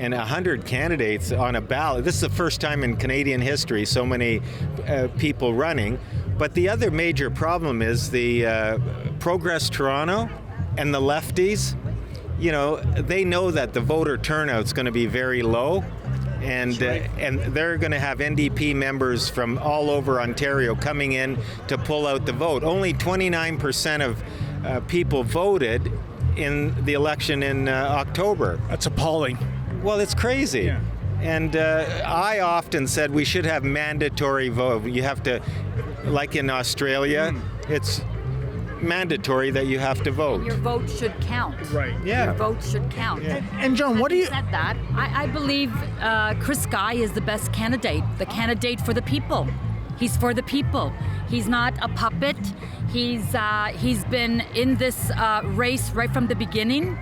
and 100 candidates on a ballot. This is the first time in Canadian history so many people running. But the other major problem is the Progress Toronto and the lefties. You know, they know that the voter turnout's going to be very low, and they're going to have NDP members from all over Ontario coming in to pull out the vote. Only 29% of people voted in the election in October. That's appalling. Well, it's crazy. Yeah. And I often said we should have mandatory vote. You have to, like in Australia, it's mandatory that you have to vote. Your vote should count. Right. Yeah. Your vote should count. Yeah. And John, what do you... Having said that, I believe Chris Guy is the best candidate, the candidate for the people. He's for the people. He's not a puppet. He's been in this race right from the beginning.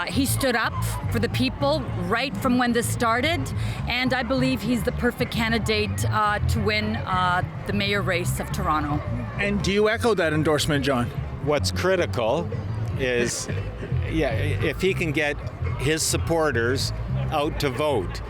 He stood up for the people right from when this started, and I believe he's the perfect candidate to win the mayor race of Toronto. And do you echo that endorsement, John? What's critical is, if he can get his supporters out to vote.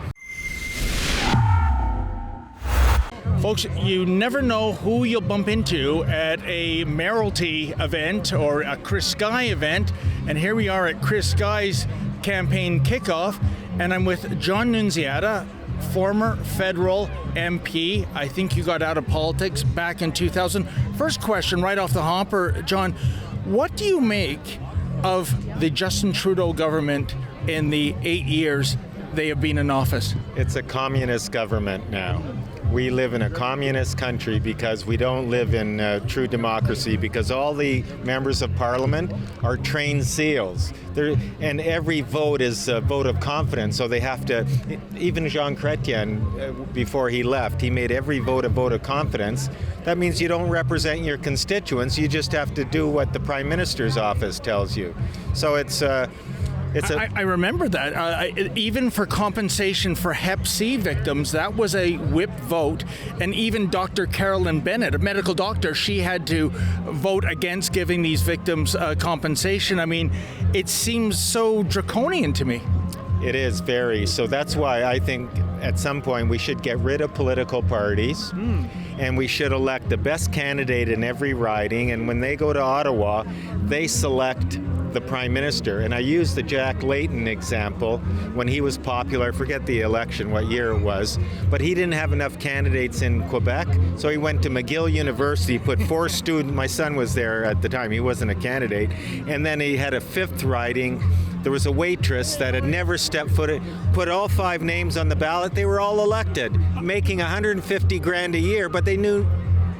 Folks, you never know who you'll bump into at a mayoralty event or a Chris Guy event. And here we are at Chris Guy's campaign kickoff. And I'm with John Nunziata, former federal MP. I think you got out of politics back in 2000. First question right off the hopper, John. What do you make of the Justin Trudeau government in the 8 years they have been in office? It's a communist government now. We live in a communist country because we don't live in true democracy, because all the members of parliament are trained seals. And every vote is a vote of confidence, so they have to, even Jean Chrétien, before he left, he made every vote a vote of confidence. That means you don't represent your constituents, you just have to do what the Prime Minister's office tells you. So I remember that. Even for compensation for Hep C victims, that was a whip vote. And even Dr. Carolyn Bennett, a medical doctor, she had to vote against giving these victims compensation. I mean, it seems so draconian to me. It is very. So that's why I think at some point we should get rid of political parties and we should elect the best candidate in every riding. And when they go to Ottawa, they select the Prime Minister. And I used the Jack Layton example when he was popular. I forget the election, what year it was, but he didn't have enough candidates in Quebec, so he went to McGill University, put 4 students, my son was there at the time, he wasn't a candidate, and then he had a 5th riding. There was a waitress that had never stepped foot, put all 5 names on the ballot. They were all elected, making $150,000 a year, but they knew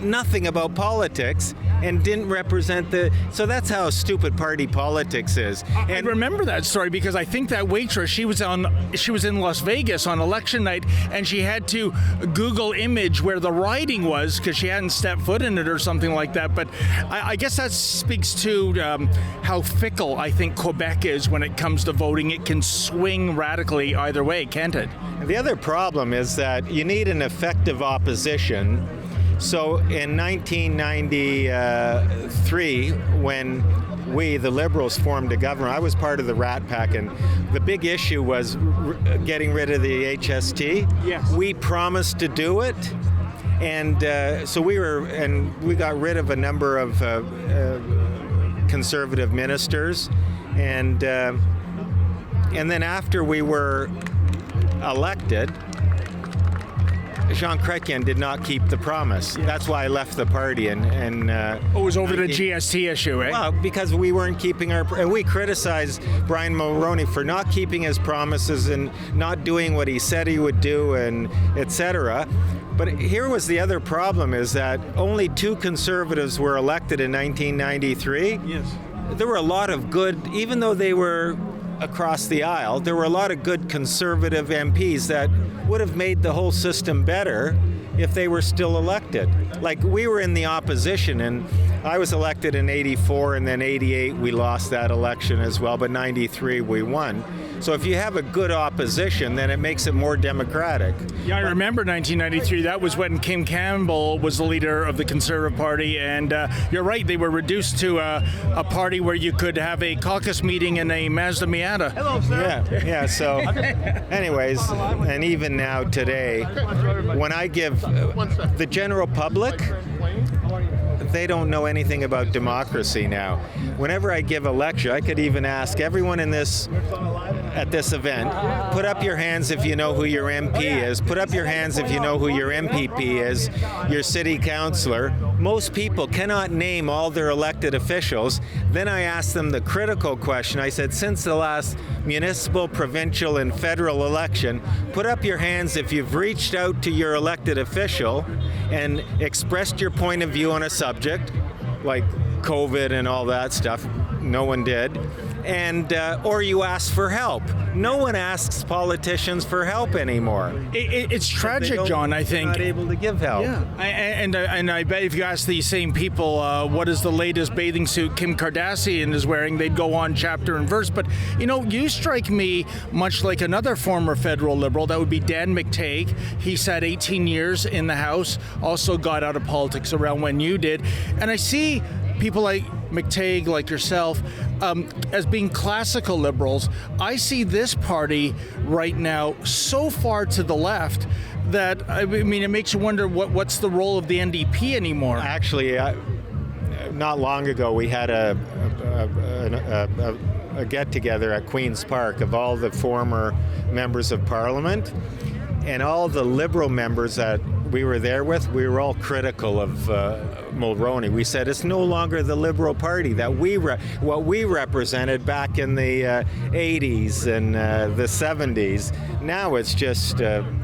nothing about politics and didn't represent so that's how stupid party politics is. And I remember that story because I think that waitress, she was in Las Vegas on election night, and she had to Google image where the riding was because she hadn't stepped foot in it or something like that. But I guess that speaks to how fickle I think Quebec is when it comes to voting. It can swing radically either way, can't it? The other problem is that you need an effective opposition. So in 1993, when we, the Liberals, formed a government, I was part of the Rat Pack, and the big issue was getting rid of the HST. Yes. We promised to do it, and so we got rid of a number of conservative ministers, and then after we were elected, Jean Chrétien did not keep the promise. Yes. That's why I left the party. And it was over the GST issue, eh? Well, because we weren't keeping and we criticized Brian Mulroney for not keeping his promises and not doing what he said he would do, and etc. But here was the other problem, is that only 2 conservatives were elected in 1993. Yes. There were a lot of good, even though they were across the aisle, there were a lot of good conservative MPs that would have made the whole system better if they were still elected. Like, we were in the opposition, and I was elected in 84, and then 88 we lost that election as well, but 93 we won. So if you have a good opposition, then it makes it more democratic. Yeah, I remember 1993. That was when Kim Campbell was the leader of the Conservative Party, and you're right, they were reduced to a party where you could have a caucus meeting in a Mazda Miata. Hello, sir. Yeah, so anyways, and even now today, when I give the general public, they don't know anything about democracy now. Whenever I give a lecture, I could even ask everyone at this event, put up your hands if you know who your MP is, put up your hands if you know who your MPP is, your city councillor. Most people cannot name all their elected officials. Then I asked them the critical question. I said, since the last municipal, provincial, and federal election, put up your hands if you've reached out to your elected official and expressed your point of view on a subject, like COVID and all that stuff. No one did. And or you ask for help. No one asks politicians for help anymore. It's tragic, John, I think. They're not able to give help. Yeah, and I bet if you ask these same people what is the latest bathing suit Kim Kardashian is wearing, they'd go on chapter and verse. But, you know, you strike me much like another former federal Liberal. That would be Dan McTeague. He sat 18 years in the House, also got out of politics around when you did. And I see people like McTeague, like yourself, as being classical Liberals. I see this party right now so far to the left that, I mean, it makes you wonder what's the role of the NDP anymore. Actually, not long ago, we had a get-together at Queen's Park of all the former members of Parliament, and all the Liberal members that we were there with, we were all critical of Mulroney. We said it's no longer the Liberal Party that what we represented back in the 80s and the 70s. Now it's just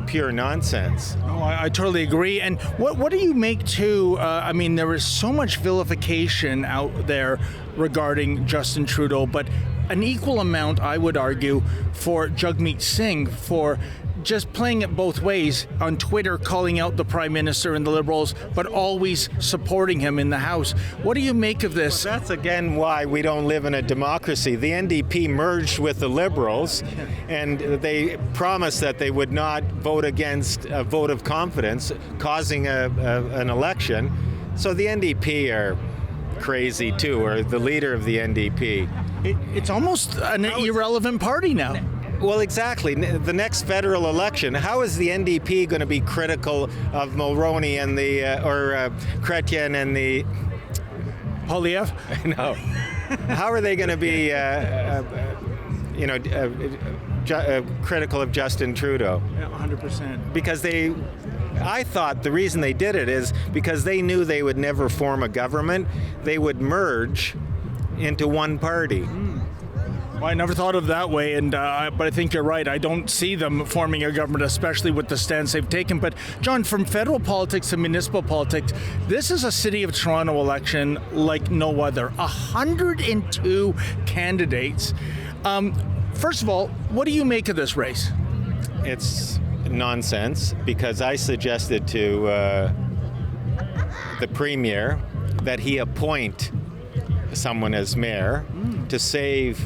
pure nonsense. Oh, I totally agree. And what do you make too? I mean, there is so much vilification out there regarding Justin Trudeau, but an equal amount, I would argue, for Jagmeet Singh for just playing it both ways on Twitter, calling out the Prime Minister and the Liberals, but always supporting him in the House. What do you make of this? Well, that's again why we don't live in a democracy. The NDP merged with the Liberals, and they promised that they would not vote against a vote of confidence, causing an election. So the NDP are crazy too, or the leader of the NDP. It's almost an irrelevant party now. Well, exactly. The next federal election, how is the NDP going to be critical of Mulroney and or Chrétien and the... Poilievre? No. How are they going to be, critical of Justin Trudeau? Yeah, 100%. Because I thought the reason they did it is because they knew they would never form a government. They would merge into one party. Well, I never thought of it that way, but I think you're right. I don't see them forming a government, especially with the stance they've taken. But, John, from federal politics to municipal politics, this is a City of Toronto election like no other. 102 candidates. First of all, what do you make of this race? It's nonsense, because I suggested to the Premier that he appoint someone as mayor to save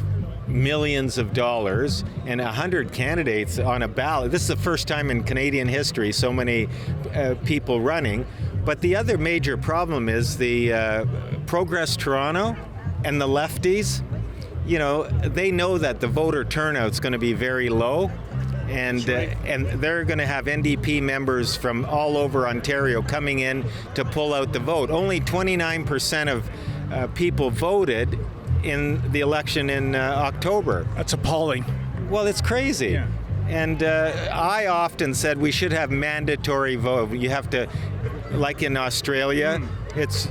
millions of dollars, and 100 candidates on a ballot. This is the first time in Canadian history so many people running. But the other major problem is the Progress Toronto and the lefties. You know, they know that the voter turnout's going to be very low, and they're going to have NDP members from all over Ontario coming in to pull out the vote. Only 29% of people voted in the election in October. That's appalling. Well, it's crazy. Yeah. And I often said we should have mandatory vote. You have to, like in Australia, it's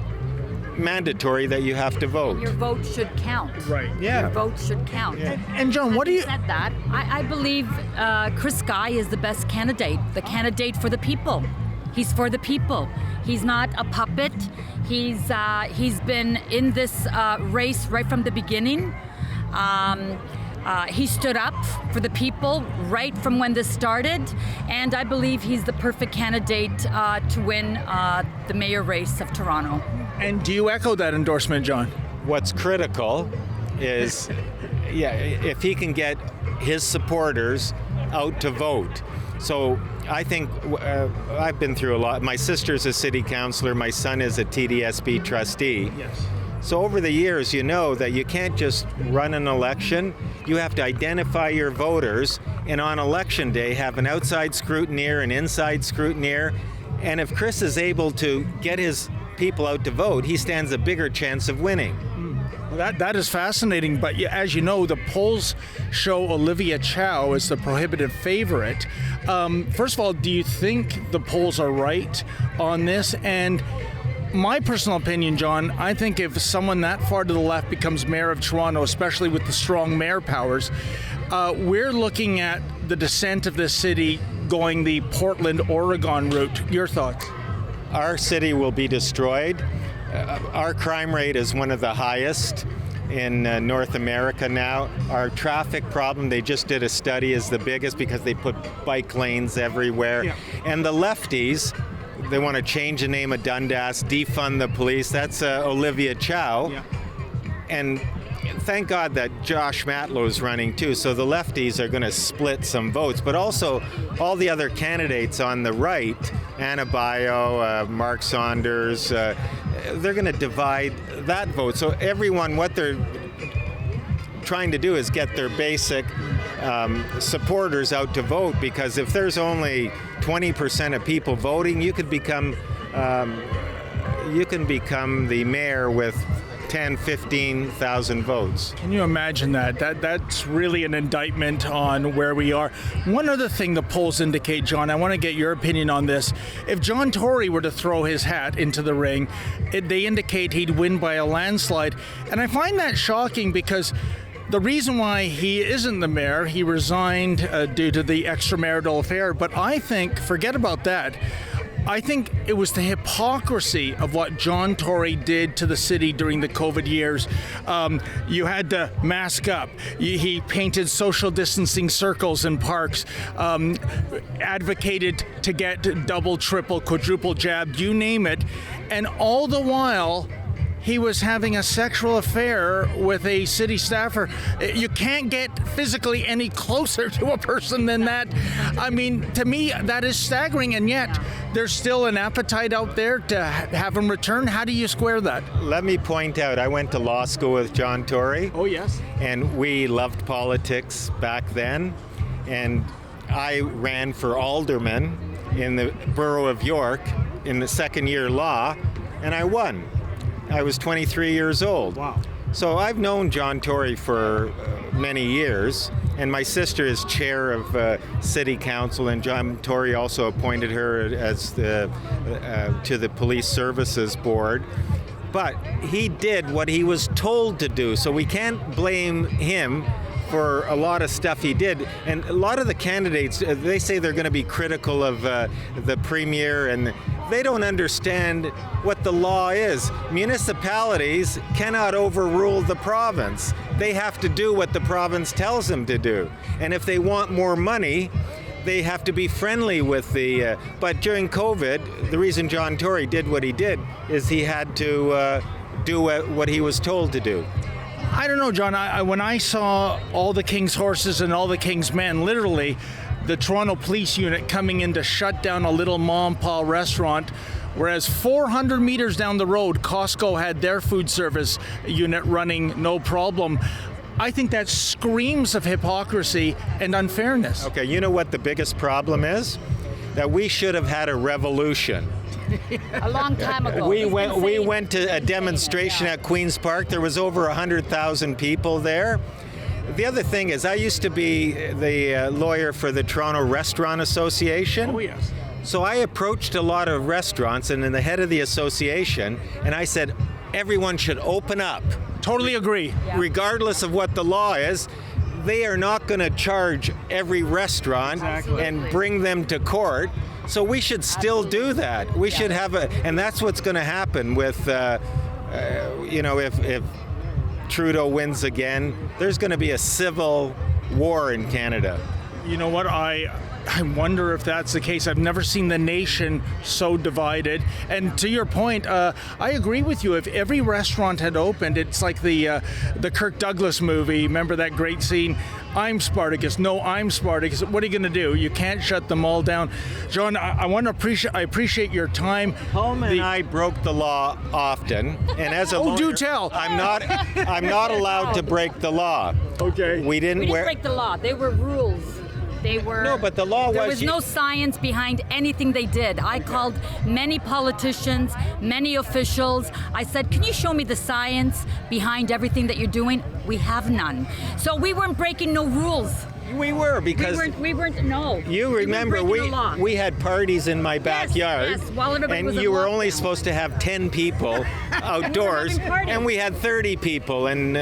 mandatory that you have to vote. Your vote should count. Right. Yeah. Your vote should count. Yeah. And John, what do you... Having said that, I believe Chris Guy is the best candidate, the candidate for the people. He's for the people. He's not a puppet. He's been in this race right from the beginning. He stood up for the people right from when this started, and I believe he's the perfect candidate to win the mayor race of Toronto. And do you echo that endorsement, John? What's critical is, if he can get his supporters out to vote. So I think I've been through a lot. My sister's a city councillor. My son is a TDSB trustee. Yes. So over the years, you know that you can't just run an election. You have to identify your voters, and on election day have an outside scrutineer, an inside scrutineer. And if Chris is able to get his people out to vote, he stands a bigger chance of winning. That is fascinating, but as you know, the polls show Olivia Chow as the prohibitive favorite. First of all, do you think the polls are right on this? And my personal opinion, John, I think if someone that far to the left becomes mayor of Toronto, especially with the strong mayor powers, we're looking at the descent of this city going the Portland, Oregon route. Your thoughts? Our city will be destroyed. Our crime rate is one of the highest in North America now. Our traffic problem, they just did a study, is the biggest because they put bike lanes everywhere. Yeah. And the lefties, they want to change the name of Dundas, defund the police. That's Olivia Chow. Yeah. And thank God that Josh Matlow is running too. So the lefties are going to split some votes, but also all the other candidates on the right, Anna Bayo, Mark Saunders, they're going to divide that vote. So everyone, what they're trying to do is get their basic supporters out to vote, because if there's only 20% of people voting, you can become the mayor with 10, 15,000 votes. Can you imagine that? That's really an indictment on where we are. One other thing the polls indicate, John, I want to get your opinion on this. If John Tory were to throw his hat into the ring, they indicate he'd win by a landslide. And I find that shocking because the reason why he isn't the mayor, he resigned due to the extramarital affair. But I think, forget about that. I think it was the hypocrisy of what John Tory did to the city during the COVID years. You had to mask up. He painted social distancing circles in parks, advocated to get double, triple, quadruple jabbed, you name it. And all the while, he was having a sexual affair with a city staffer. You can't get physically any closer to a person than that. I mean, to me, that is staggering, and yet there's still an appetite out there to have him return. How do you square that? Let me point out, I went to law school with John Tory. Oh, yes. And we loved politics back then. And I ran for alderman in the borough of York in the second year law, and I won. I was 23 years old. Wow. So I've known John Tory for many years, and my sister is chair of city council, and John Tory also appointed her as to the police services board. But he did what he was told to do, so we can't blame him for a lot of stuff he did. And a lot of the candidates, they say they're going to be critical of the premier, and they don't understand what the law is. Municipalities cannot overrule the province. They have to do what the province tells them to do. And if they want more money, they have to be friendly with the... but during COVID, the reason John Tory did what he did is he had to do what he was told to do. I don't know, John. When I saw all the King's horses and all the King's men, literally, the Toronto Police Unit coming in to shut down a little mom and pop restaurant, whereas 400 meters down the road, Costco had their food service unit running no problem. I think that screams of hypocrisy and unfairness. Okay, you know what the biggest problem is? That we should have had a revolution. A long time ago. We went to a demonstration at Queen's Park. There was over 100,000 people there. The other thing is, I used to be the lawyer for the Toronto Restaurant Association. Oh, yes. So I approached a lot of restaurants and then the head of the association, and I said, everyone should open up. Totally agree. Yeah. Regardless of what the law is. They are not going to charge every restaurant and bring them to court. So we should still do that. We should have and that's what's going to happen with, if Trudeau wins again, there's going to be a civil war in Canada. You know what? I wonder if that's the case. I've never seen the nation so divided. And to your point, I agree with you. If every restaurant had opened, it's like the Kirk Douglas movie. Remember that great scene? I'm Spartacus. No, I'm Spartacus. What are you going to do? You can't shut them all down. John, I appreciate your time. Holman and I broke the law often, and as a lawyer, do tell. I'm not allowed to break the law. Okay. We didn't break the law. They were rules. They were. No, but the law there was was no science behind anything they did. I called many politicians, many officials. I said, can you show me the science behind everything that you're doing? We have none. So we weren't breaking no rules. We were, because we weren't. No. You remember we had parties in my backyard, yes, while everybody and was in you were only lockdown. supposed to have 10 people outdoors, having parties. and we had 30 people, and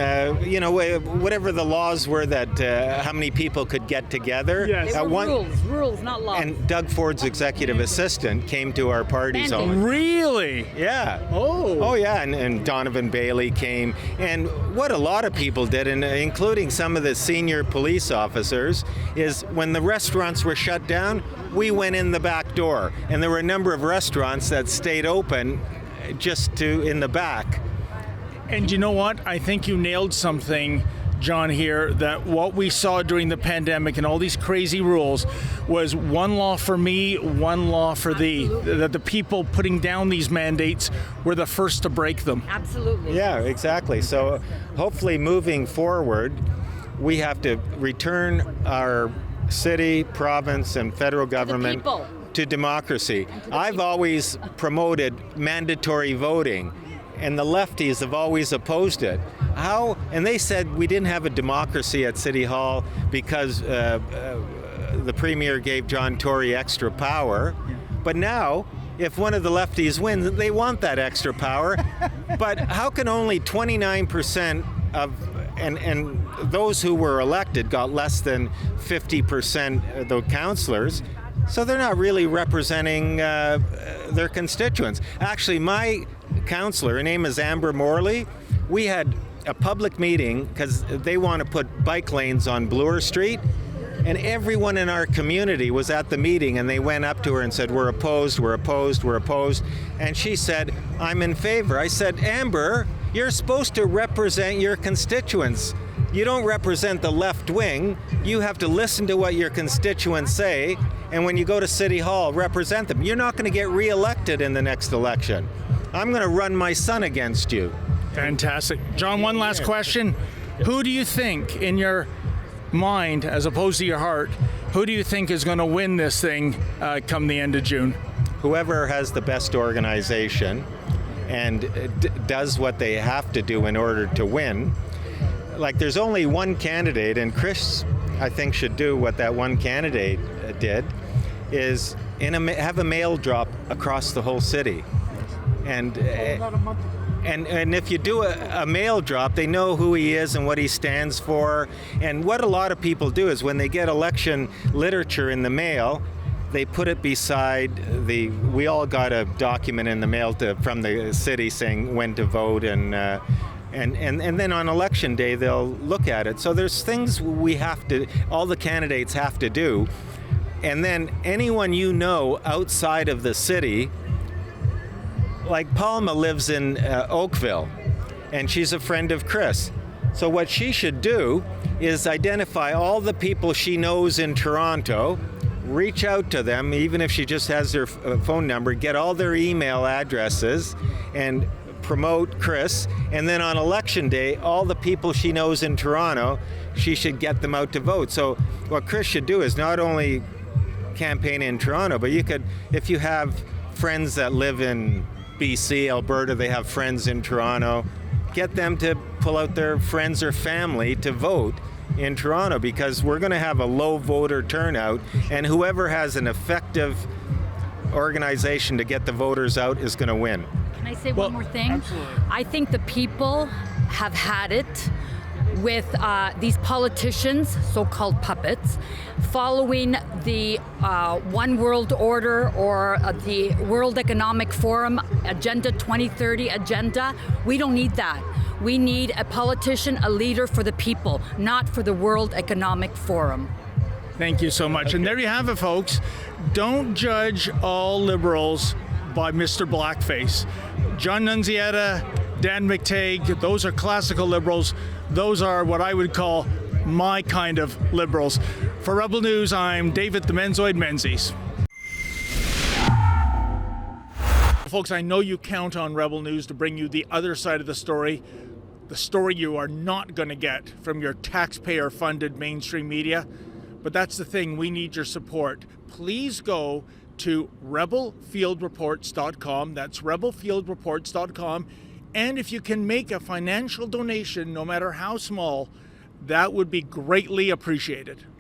whatever the laws were that how many people could get together. Yes. They were rules, not laws. And Doug Ford's executive assistant came to our parties all the time. Really? Yeah. Oh. Yeah, and Donovan Bailey came. And what a lot of people did, and including some of the senior police officers, is when the restaurants were shut down, we went in the back door. And there were a number of restaurants that stayed open just in the back. And you know what? I think you nailed something, John, here, that what we saw during the pandemic and all these crazy rules was one law for me, one law for thee. That the people putting down these mandates were the first to break them. Absolutely. Yeah, exactly. So hopefully moving forward, we have to return our city, province, and federal government to democracy. I've always promoted mandatory voting, and the lefties have always opposed it. How? And they said we didn't have a democracy at City Hall because the Premier gave John Tory extra power. But now, if one of the lefties wins, they want that extra power. But how can only 29% of and those who were elected got less than 50% of the councillors, so they're not really representing their constituents. Actually, my councillor, her name is Amber Morley, we had a public meeting because they want to put bike lanes on Bloor Street, and everyone in our community was at the meeting, and they went up to her and said, we're opposed, we're opposed, we're opposed. And she said, I'm in favor. I said, Amber, you're supposed to represent your constituents. You don't represent the left wing. You have to listen to what your constituents say, and when you go to City Hall, represent them. You're not going to get re-elected in the next election. I'm going to run my son against you. Fantastic. John, one last question. Who do you think, in your mind as opposed to your heart, who do you think is going to win this thing come the end of June? Whoever has the best organization and does what they have to do in order to win. Like, there's only one candidate, and Chris, I think, should do what that one candidate did, is have a mail drop across the whole city. And if you do a mail drop, they know who he is and what he stands for. And what a lot of people do is when they get election literature in the mail, they put it beside we all got a document in the mail from the city saying when to vote, and then on election day they'll look at it. So there's things all the candidates have to do. And then anyone you know outside of the city, like Palma lives in Oakville, and she's a friend of Chris. So what she should do is identify all the people she knows in Toronto, reach out to them, even if she just has their phone number, get all their email addresses, and promote Chris. And then on election day, all the people she knows in Toronto, she should get them out to vote. So what Chris should do is not only campaign in Toronto, but you could, if you have friends that live in BC, Alberta, they have friends in Toronto, get them to pull out their friends or family to vote in Toronto, because we're going to have a low voter turnout, and whoever has an effective organization to get the voters out is going to win. Can I say one more thing? Absolutely. I think the people have had it with these politicians, so-called puppets, following the One World Order or the World Economic Forum Agenda 2030 agenda. We don't need that. We need a politician, a leader for the people, not for the World Economic Forum. Thank you so much. And there you have it, folks. Don't judge all Liberals by Mr. Blackface. John Nunziata, Dan McTague, those are classical Liberals. Those are what I would call my kind of Liberals. For Rebel News, I'm David the Menzoid Menzies. Folks, I know you count on Rebel News to bring you the other side of the story you are not going to get from your taxpayer-funded mainstream media. But that's the thing, we need your support. Please go to rebelfieldreports.com. That's rebelfieldreports.com. And if you can make a financial donation, no matter how small, that would be greatly appreciated.